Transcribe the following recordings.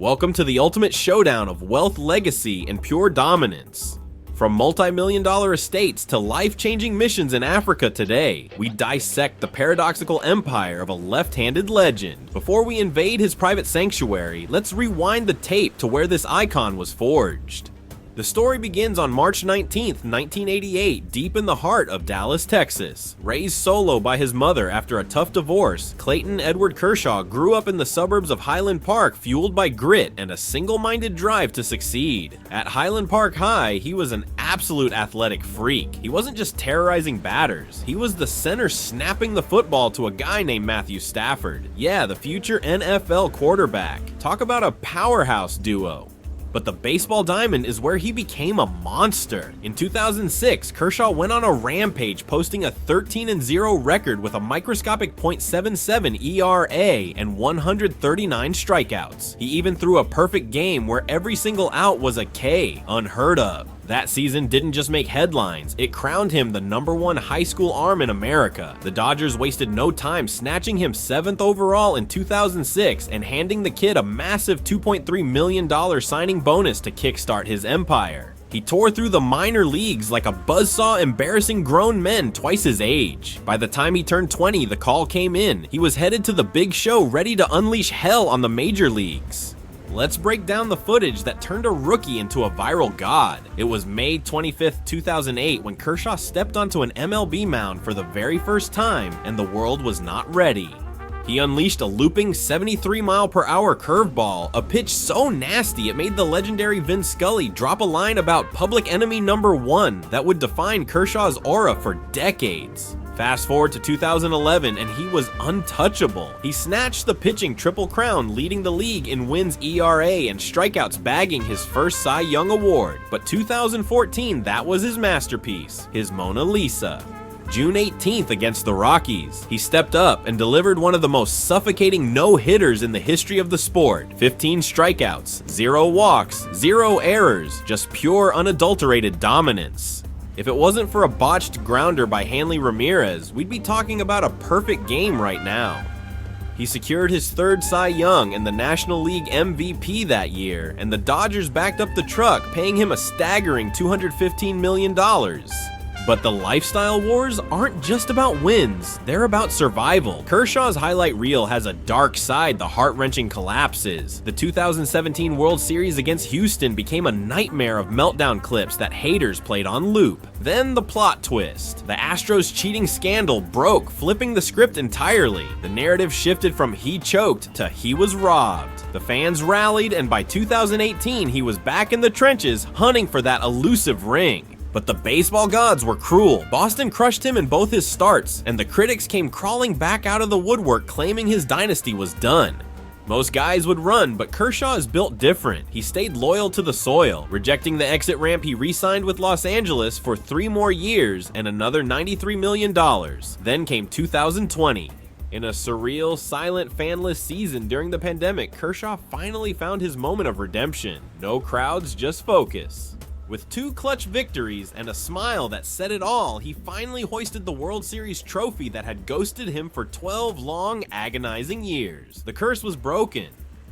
Welcome to the ultimate showdown of wealth, legacy, and pure dominance. From multi-million-dollar estates to life-changing missions in Africa today, we dissect the paradoxical empire of a left-handed legend. Before we invade his private sanctuary, let's rewind the tape to where this icon was forged. The story begins on March 19th, 1988, deep in the heart of Dallas, Texas. Raised solo by his mother after a tough divorce, Clayton Edward Kershaw grew up in the suburbs of Highland Park, fueled by grit and a single-minded drive to succeed. At Highland Park High, he was an absolute athletic freak. He wasn't just terrorizing batters, he was the center snapping the football to a guy named Matthew Stafford. Yeah, the future NFL quarterback. Talk about a powerhouse duo. But the baseball diamond is where he became a monster. In 2006, Kershaw went on a rampage, posting a 13-0 record with a microscopic .77 ERA and 139 strikeouts. He even threw a perfect game where every single out was a K, unheard of. That season didn't just make headlines, it crowned him the #1 high school arm in America. The Dodgers wasted no time snatching him 7th overall in 2006 and handing the kid a massive $2.3 million signing bonus to kickstart his empire. He tore through the minor leagues like a buzzsaw, embarrassing grown men twice his age. By the time he turned 20, the call came in. He was headed to the big show, ready to unleash hell on the major leagues. Let's break down the footage that turned a rookie into a viral god. It was May 25th, 2008 when Kershaw stepped onto an MLB mound for the very first time and the world was not ready. He unleashed a looping 73-mile-per-hour curveball, a pitch so nasty it made the legendary Vin Scully drop a line about public enemy #1 that would define Kershaw's aura for decades. Fast forward to 2011 and he was untouchable. He snatched the pitching triple crown, leading the league in wins, ERA, and strikeouts, bagging his first Cy Young award. But 2014, that was his masterpiece, his Mona Lisa. June 18th against the Rockies, he stepped up and delivered one of the most suffocating no-hitters in the history of the sport. 15 strikeouts, 0 walks, 0 errors, just pure unadulterated dominance. If it wasn't for a botched grounder by Hanley Ramirez, we'd be talking about a perfect game right now. He secured his 3rd Cy Young and the National League MVP that year, and the Dodgers backed up the truck, paying him a staggering $215 million. But the lifestyle wars aren't just about wins, they're about survival. Kershaw's highlight reel has a dark side, the heart-wrenching collapses. The 2017 World Series against Houston became a nightmare of meltdown clips that haters played on loop. Then the plot twist. The Astros cheating scandal broke, flipping the script entirely. The narrative shifted from he choked to he was robbed. The fans rallied, and by 2018 he was back in the trenches hunting for that elusive ring. But the baseball gods were cruel. Boston crushed him in both his starts, and the critics came crawling back out of the woodwork claiming his dynasty was done. Most guys would run, but Kershaw is built different. He stayed loyal to the soil. Rejecting the exit ramp, he re-signed with Los Angeles for 3 more years and another $93 million. Then came 2020. In a surreal, silent, fanless season during the pandemic, Kershaw finally found his moment of redemption. No crowds, just focus. With 2 clutch victories and a smile that said it all, he finally hoisted the World Series trophy that had ghosted him for 12 long, agonizing years. The curse was broken.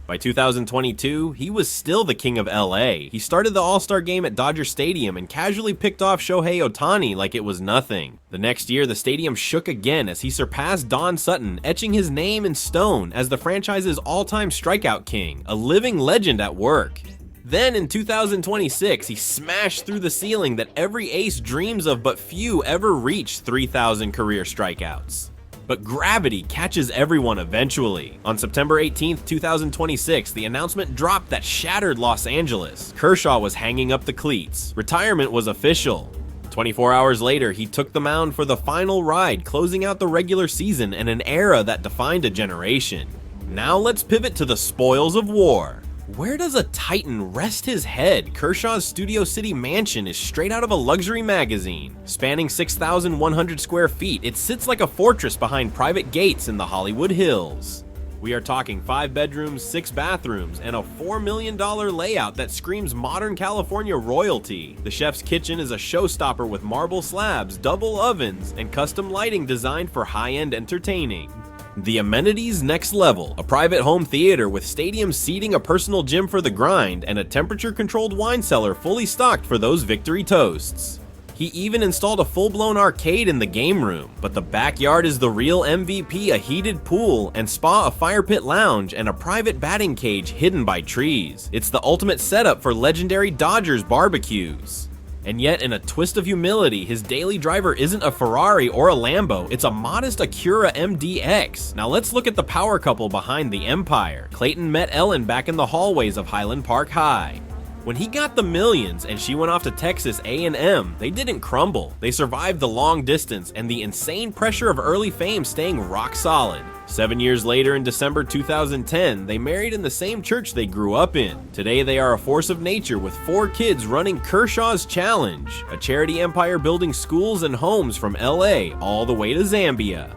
By 2022, he was still the king of LA. He started the All-Star game at Dodger Stadium and casually picked off Shohei Ohtani like it was nothing. The next year, the stadium shook again as he surpassed Don Sutton, etching his name in stone as the franchise's all-time strikeout king, a living legend at work. Then in 2026, he smashed through the ceiling that every ace dreams of, but few ever reach 3,000 career strikeouts. But gravity catches everyone eventually. On September 18th, 2026, the announcement dropped that shattered Los Angeles. Kershaw was hanging up the cleats. Retirement was official. 24 hours later, he took the mound for the final ride, closing out the regular season and an era that defined a generation. Now let's pivot to the spoils of war. Where does a titan rest his head? Kershaw's Studio City mansion is straight out of a luxury magazine. Spanning 6,100 square feet, it sits like a fortress behind private gates in the Hollywood Hills. We are talking 5 bedrooms, 6 bathrooms, and a $4 million layout that screams modern California royalty. The chef's kitchen is a showstopper with marble slabs, double ovens, and custom lighting designed for high-end entertaining. The amenities next level, a private home theater with stadium seating, a personal gym for the grind, and a temperature-controlled wine cellar fully stocked for those victory toasts. He even installed a full-blown arcade in the game room, but the backyard is the real MVP, a heated pool and spa, a fire pit lounge, and a private batting cage hidden by trees. It's the ultimate setup for legendary Dodgers barbecues. And yet, in a twist of humility, his daily driver isn't a Ferrari or a Lambo, it's a modest Acura MDX. Now let's look at the power couple behind the empire. Clayton met Ellen back in the hallways of Highland Park High. When he got the millions and she went off to Texas A&M, they didn't crumble. They survived the long distance and the insane pressure of early fame, staying rock solid. 7 years later, in December 2010, they married in the same church they grew up in. Today, they are a force of nature with 4 kids running Kershaw's Challenge, a charity empire building schools and homes from LA all the way to Zambia.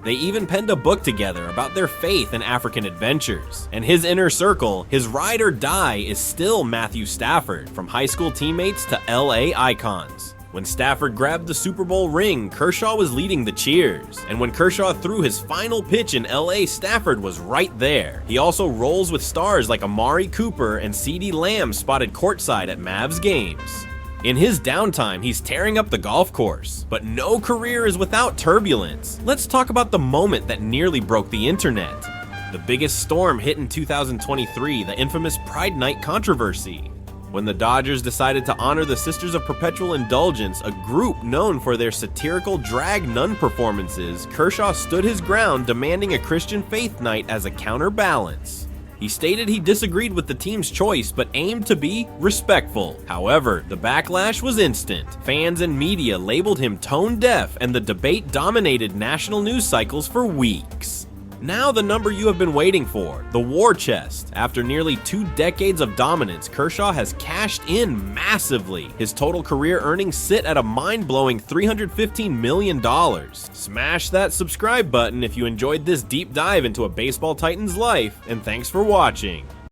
They even penned a book together about their faith and African adventures. And his inner circle, his ride or die, is still Matthew Stafford, from high school teammates to LA icons. When Stafford grabbed the Super Bowl ring, Kershaw was leading the cheers. And when Kershaw threw his final pitch in LA, Stafford was right there. He also rolls with stars like Amari Cooper and CeeDee Lamb spotted courtside at Mavs games. In his downtime, he's tearing up the golf course. But no career is without turbulence. Let's talk about the moment that nearly broke the internet. The biggest storm hit in 2023, the infamous Pride Night controversy. When the Dodgers decided to honor the Sisters of Perpetual Indulgence, a group known for their satirical drag nun performances, Kershaw stood his ground, demanding a Christian faith night as a counterbalance. He stated he disagreed with the team's choice but aimed to be respectful. However, the backlash was instant. Fans and media labeled him tone deaf, and the debate dominated national news cycles for weeks. Now the number you have been waiting for, the war chest. After nearly 2 decades of dominance, Kershaw has cashed in massively. His total career earnings sit at a mind-blowing $315 million. Smash that subscribe button if you enjoyed this deep dive into a baseball titan's life, and thanks for watching.